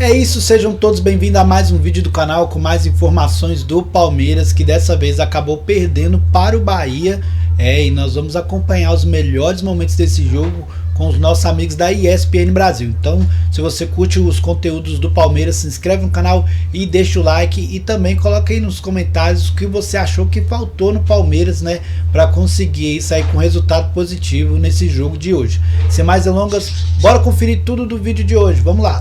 É isso, sejam todos bem-vindos a mais um vídeo do canal com mais informações do Palmeiras, que dessa vez acabou perdendo para o Bahia. E nós vamos acompanhar os melhores momentos desse jogo com os nossos amigos da ESPN Brasil. Então, se você curte os conteúdos do Palmeiras, se inscreve no canal e deixa o like. E também coloca aí nos comentários o que você achou que faltou no Palmeiras, né, para conseguir sair com resultado positivo nesse jogo de hoje. Sem mais delongas, bora conferir tudo do vídeo de hoje. Vamos lá.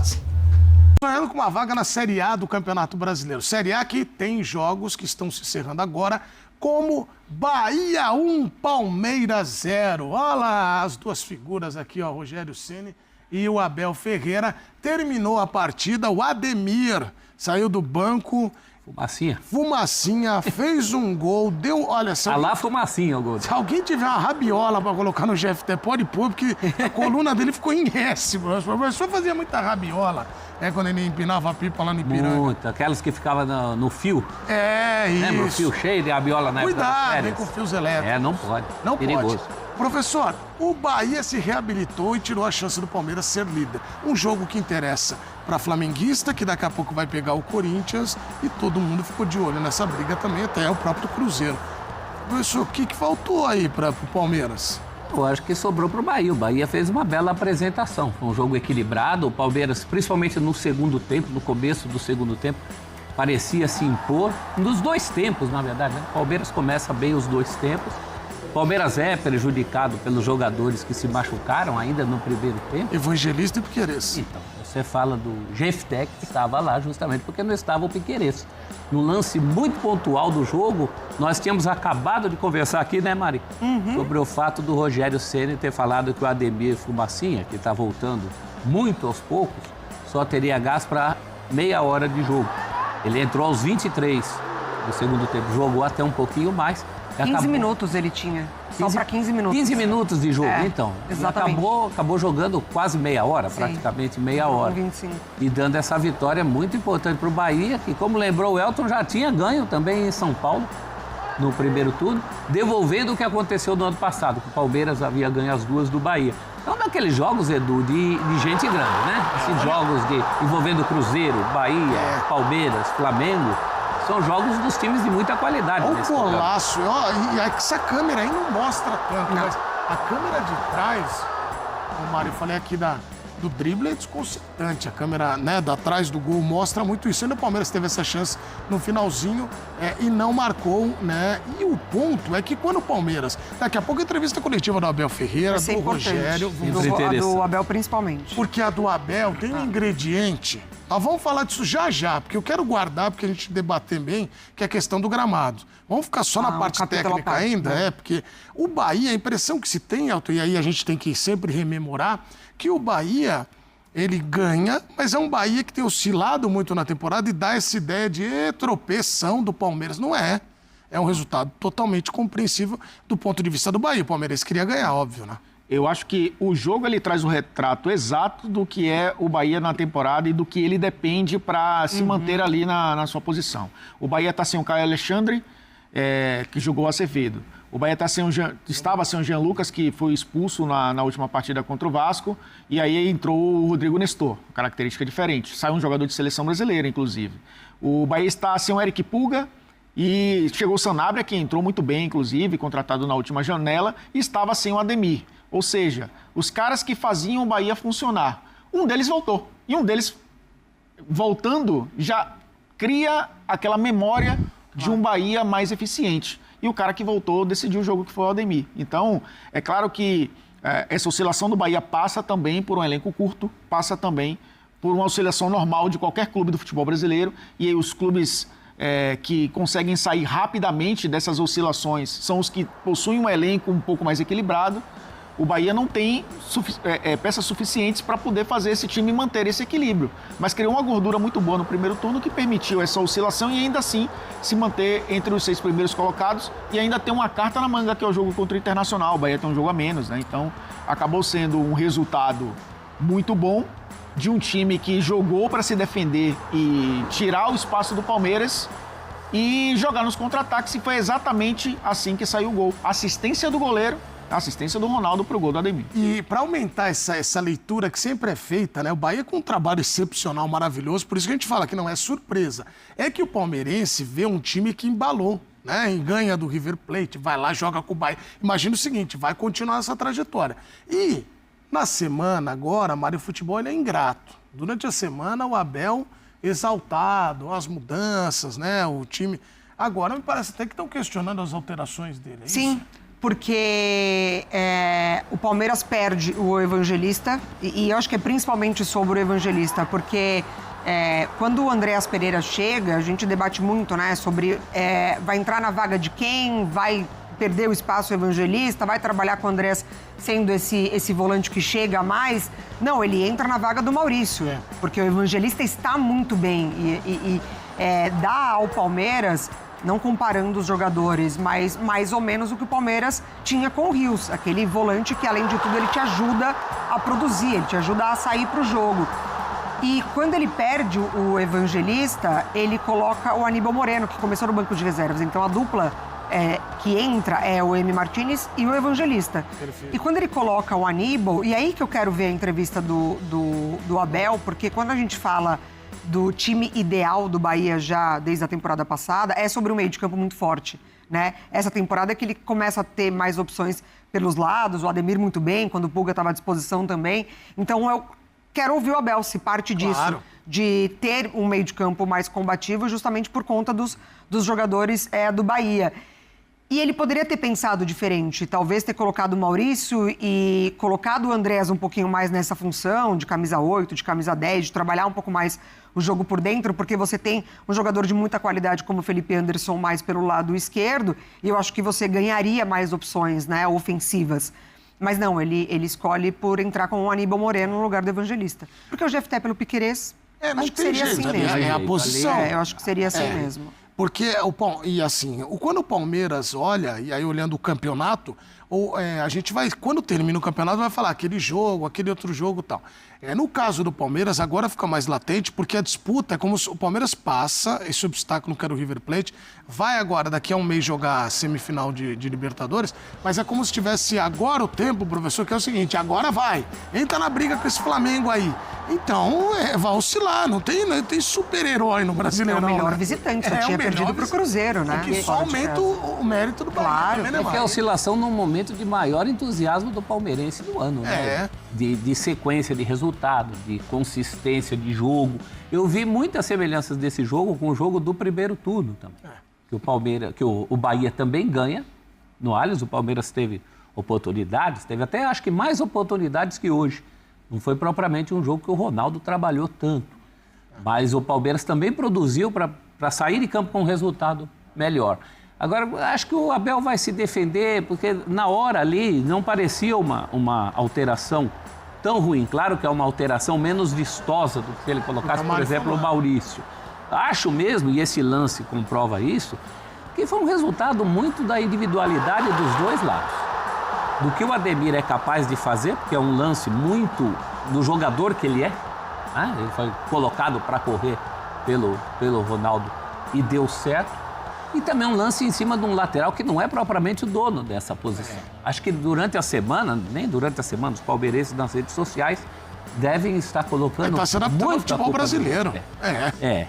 Sonhando com uma vaga na Série A do Campeonato Brasileiro. Série A que tem jogos que estão se encerrando agora, como Bahia 1, Palmeiras 0. Olha lá as duas figuras aqui, ó, Rogério Ceni e o Abel Ferreira. Terminou a partida, o Ademir saiu do banco. Fumacinha, fez um gol, deu, olha... lá fumacinha o gol. Se alguém tiver uma rabiola pra colocar no GFT, pode pôr, porque a coluna dele ficou em S. O professor fazia muita rabiola, quando ele empinava a pipa lá no Ipiranga. Muito, aquelas que ficavam no fio. Isso. Lembra? O fio cheio de rabiola na época das férias. Cuidado, com fios elétricos. Não pode. Não perigoso. Pode. Professor, o Bahia se reabilitou e tirou a chance do Palmeiras ser líder. Um jogo que interessa para flamenguista, que daqui a pouco vai pegar o Corinthians, e todo mundo ficou de olho nessa briga também, até o próprio Cruzeiro. Professor, o que faltou aí para o Palmeiras? Eu acho que sobrou para o Bahia. O Bahia fez uma bela apresentação. Foi um jogo equilibrado. O Palmeiras, principalmente no segundo tempo, no começo do segundo tempo, parecia se impor. Nos dois tempos, na verdade, né? O Palmeiras começa bem os dois tempos. O Palmeiras é prejudicado pelos jogadores que se machucaram ainda no primeiro tempo. Evangelista e Piquerez. Então, você fala do Jefté, que estava lá justamente porque não estava o Piquerez. No lance muito pontual do jogo, nós tínhamos acabado de conversar aqui, né, Mari? Sobre o fato do Rogério Ceni ter falado que o Ademir Fumacinha, que está voltando muito aos poucos, só teria gás para meia hora de jogo. Ele entrou aos 23 do segundo tempo, jogou até um pouquinho mais. 15 minutos ele tinha, só para 15 minutos. 15 minutos de jogo, então. Exatamente. Acabou jogando quase meia hora, Sim. praticamente meia hora. 25. E dando essa vitória muito importante para o Bahia, que, como lembrou o Elton, já tinha ganho também em São Paulo, no primeiro turno, devolvendo o que aconteceu no ano passado, que o Palmeiras havia ganho as duas do Bahia. Então, daqueles jogos, Edu, de gente grande, né? Esses jogos envolvendo Cruzeiro, Bahia, Palmeiras, Flamengo... São jogos dos times de muita qualidade. Olha o golaço. E essa câmera aí não mostra tanto, mas a câmera de trás, o Mário, eu falei aqui do drible, é desconcertante. A câmera, né, da trás do gol mostra muito isso. Ainda o Palmeiras teve essa chance no finalzinho e não marcou, né? E o ponto é que quando o Palmeiras... Daqui a pouco a entrevista coletiva do Abel Ferreira, do Rogério... Do Abel principalmente. Porque a do Abel tem um ingrediente... Nós vamos falar disso já, porque eu quero guardar, porque a gente debater bem, que é a questão do gramado. Vamos ficar só na parte técnica ainda, porque o Bahia, a impressão que se tem, Elton, e aí a gente tem que sempre rememorar, que o Bahia, ele ganha, mas é um Bahia que tem oscilado muito na temporada e dá essa ideia de tropeção do Palmeiras. Não é. É um resultado totalmente compreensível do ponto de vista do Bahia. O Palmeiras queria ganhar, óbvio, né? Eu acho que o jogo ele traz o retrato exato do que é o Bahia na temporada e do que ele depende para se manter ali na sua posição. O Bahia está sem o Caio Alexandre, que jogou Acevedo. O Bahia estava sem o Jean Lucas, que foi expulso na última partida contra o Vasco. E aí entrou o Rodrigo Nestor, característica diferente. Saiu um jogador de seleção brasileira, inclusive. O Bahia está sem o Eric Pulga. E chegou o Sanabria, que entrou muito bem, inclusive, contratado na última janela. E estava sem o Ademir. Ou seja, os caras que faziam o Bahia funcionar. Um deles voltou. E um deles, voltando, já cria aquela memória de um Bahia mais eficiente. E o cara que voltou decidiu o jogo, que foi o Ademir. Então, é claro que essa oscilação do Bahia passa também por um elenco curto, passa também por uma oscilação normal de qualquer clube do futebol brasileiro. E aí os clubes que conseguem sair rapidamente dessas oscilações são os que possuem um elenco um pouco mais equilibrado. O Bahia não tem peças suficientes para poder fazer esse time manter esse equilíbrio. Mas criou uma gordura muito boa no primeiro turno que permitiu essa oscilação e ainda assim se manter entre os 6 primeiros colocados e ainda tem uma carta na manga que é o jogo contra o Internacional. O Bahia tem um jogo a menos, né? Então acabou sendo um resultado muito bom de um time que jogou para se defender e tirar o espaço do Palmeiras e jogar nos contra-ataques, e foi exatamente assim que saiu o gol. Assistência do goleiro A assistência do Ronaldo pro gol do Ademir. E para aumentar essa leitura que sempre é feita, né? O Bahia com um trabalho excepcional, maravilhoso, por isso que a gente fala que não é surpresa. É que o palmeirense vê um time que embalou, né? E ganha do River Plate, vai lá, joga com o Bahia. Imagina o seguinte, vai continuar essa trajetória. E na semana agora, Mário, o futebol ele é ingrato. Durante a semana, o Abel exaltado, as mudanças, né? O time... Agora, me parece até que estão questionando as alterações dele, é Sim. isso? Porque o Palmeiras perde o Evangelista, e eu acho que é principalmente sobre o Evangelista, porque quando o Andréas Pereira chega, a gente debate muito, né, sobre vai entrar na vaga de quem, vai perder o espaço Evangelista, vai trabalhar com o Andréas sendo esse volante que chega a mais. Não, ele entra na vaga do Maurício, porque o Evangelista está muito bem e dá ao Palmeiras... Não comparando os jogadores, mas mais ou menos o que o Palmeiras tinha com o Rios. Aquele volante que, além de tudo, ele te ajuda a produzir, ele te ajuda a sair para o jogo. E quando ele perde o Evangelista, ele coloca o Aníbal Moreno, que começou no banco de reservas. Então a dupla que entra é o M. Martínez e o Evangelista. Perfeito. E quando ele coloca o Aníbal, e aí que eu quero ver a entrevista do Abel, porque quando a gente fala... do time ideal do Bahia já desde a temporada passada, é sobre um meio de campo muito forte, né? Essa temporada é que ele começa a ter mais opções pelos lados, o Ademir muito bem, quando o Pulga estava à disposição também. Então eu quero ouvir o Abel se parte disso, claro, de ter um meio de campo mais combativo justamente por conta dos jogadores do Bahia. E ele poderia ter pensado diferente, talvez ter colocado o Maurício e colocado o Andréas um pouquinho mais nessa função de camisa 8, de camisa 10, de trabalhar um pouco mais o jogo por dentro, porque você tem um jogador de muita qualidade como o Felipe Anderson mais pelo lado esquerdo, e eu acho que você ganharia mais opções, né, ofensivas. Mas não, ele escolhe por entrar com o Aníbal Moreno no lugar do Evangelista. Porque o Jefté pelo Piquerez, acho que seria assim mesmo. É a posição. Eu acho que seria assim mesmo. Porque, quando o Palmeiras olha, e aí olhando o campeonato, a gente vai, quando termina o campeonato, vai falar aquele jogo, aquele outro jogo e tal. No caso do Palmeiras, agora fica mais latente, porque a disputa é como se o Palmeiras passa esse obstáculo que era o River Plate, vai agora, daqui a um mês, jogar a semifinal de Libertadores, mas é como se tivesse agora o tempo, professor, que é o seguinte, agora vai, entra na briga com esse Flamengo aí. Então, vai oscilar, não tem super-herói no Brasileirão. É o melhor visitante, só tinha perdido pro Cruzeiro, né? Que só aumenta o mérito do Bahia. Claro, também, né, é a oscilação num momento de maior entusiasmo do palmeirense do ano, né? De sequência de resultado, de consistência de jogo. Eu vi muitas semelhanças desse jogo com o jogo do primeiro turno também. Que o Bahia também ganha no Allianz, o Palmeiras teve oportunidades, teve até acho que mais oportunidades que hoje. Não foi propriamente um jogo que o Ronaldo trabalhou tanto. Mas o Palmeiras também produziu para sair de campo com um resultado melhor. Agora, acho que o Abel vai se defender, porque na hora ali não parecia uma alteração tão ruim. Claro que é uma alteração menos vistosa do que se ele colocasse, por exemplo, o Maurício. Acho mesmo, e esse lance comprova isso, que foi um resultado muito da individualidade dos dois lados. Do que o Ademir é capaz de fazer, porque é um lance muito do jogador que ele é. Né? Ele foi colocado para correr pelo Ronaldo e deu certo. E também um lance em cima de um lateral que não é propriamente o dono dessa posição. Acho que durante a semana, nem durante a semana, os palmeirenses nas redes sociais devem estar colocando está se adaptando ao futebol brasileiro.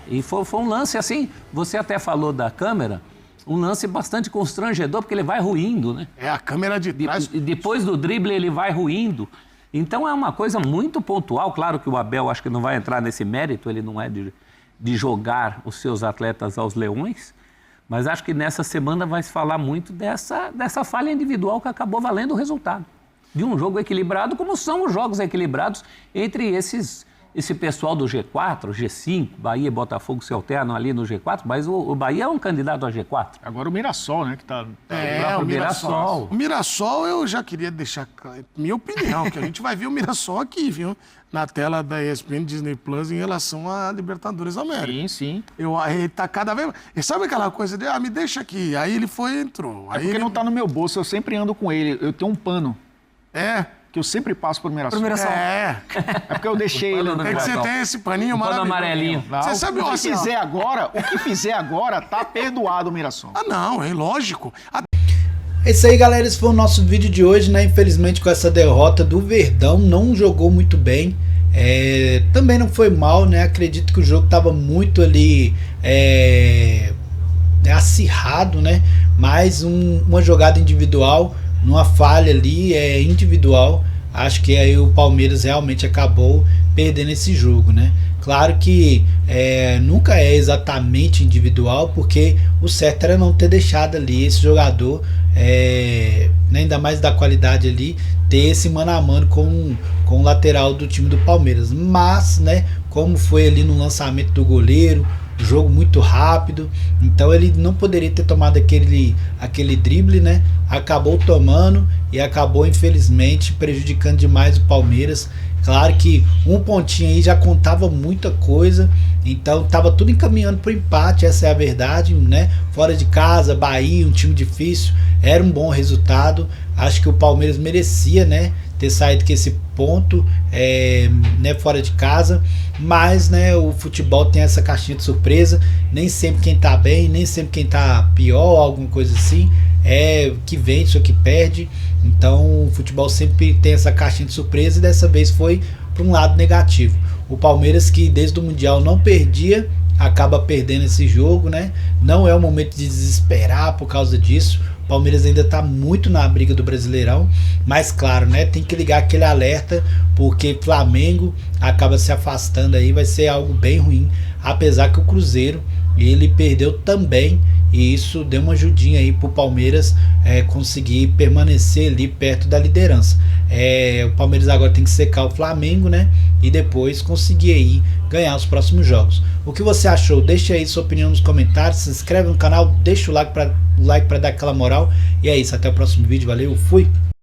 E foi um lance assim, você até falou da câmera, um lance bastante constrangedor, porque ele vai ruindo, né? A câmera de trás. Depois do drible ele vai ruindo. Então é uma coisa muito pontual. Claro que o Abel acho que não vai entrar nesse mérito, ele não é de jogar os seus atletas aos leões, mas acho que nessa semana vai se falar muito dessa falha individual que acabou valendo o resultado. De um jogo equilibrado, como são os jogos equilibrados entre esse pessoal do G4, G5, Bahia e Botafogo se alternam ali no G4, mas o Bahia é um candidato a G4. Agora o Mirassol, né, que tá o Mirassol. O Mirassol eu já queria deixar minha opinião, que a gente vai ver o Mirassol aqui, viu? Na tela da ESPN Disney Plus em relação a Libertadores América. Sim, sim. Ele tá cada vez... E sabe aquela coisa de, me deixa aqui. Aí ele entrou. Aí porque não tá no meu bolso, eu sempre ando com ele. Eu tenho um pano. Que eu sempre passo por Mirassol. É porque eu deixei ele. É que você tem esse paninho maravilhoso. Pano amarelinho. Você sabe o que fizer agora, tá perdoado o Mirassol. Não, é lógico. É isso aí, galera, esse foi o nosso vídeo de hoje, né? Infelizmente com essa derrota do Verdão, não jogou muito bem. Também não foi mal, né? Acredito que o jogo estava muito ali acirrado, né? Mas uma jogada individual, numa falha ali individual, acho que aí o Palmeiras realmente acabou perdendo esse jogo, né? Claro que nunca é exatamente individual, porque o certo era não ter deixado ali esse jogador, ainda mais da qualidade ali, ter esse mano a mano com o lateral do time do Palmeiras. Mas, né, como foi ali no lançamento do goleiro, jogo muito rápido, então ele não poderia ter tomado aquele drible, né? Acabou tomando e acabou infelizmente prejudicando demais o Palmeiras. Claro que um pontinho aí já contava muita coisa, então estava tudo encaminhando para o empate, essa é a verdade, né? Fora de casa, Bahia, um time difícil, era um bom resultado. Acho que o Palmeiras merecia, né, ter saído com esse ponto, né, fora de casa, mas, né, o futebol tem essa caixinha de surpresa, nem sempre quem tá bem, nem sempre quem tá pior, alguma coisa assim, que vence ou que perde. Então o futebol sempre tem essa caixinha de surpresa, e dessa vez foi para um lado negativo. O Palmeiras, que desde o Mundial não perdia, acaba perdendo esse jogo, né? Não é o momento de desesperar por causa disso. O Palmeiras ainda está muito na briga do Brasileirão, mas claro, né, tem que ligar aquele alerta, porque Flamengo acaba se afastando aí, vai ser algo bem ruim, apesar que o Cruzeiro, ele perdeu também, e isso deu uma ajudinha aí pro Palmeiras conseguir permanecer ali perto da liderança. O Palmeiras agora tem que secar o Flamengo, né, e depois conseguir aí ganhar os próximos jogos. O que você achou? Deixa aí sua opinião nos comentários, se inscreve no canal, deixa o like para dar aquela moral, e é isso, até o próximo vídeo, valeu, fui!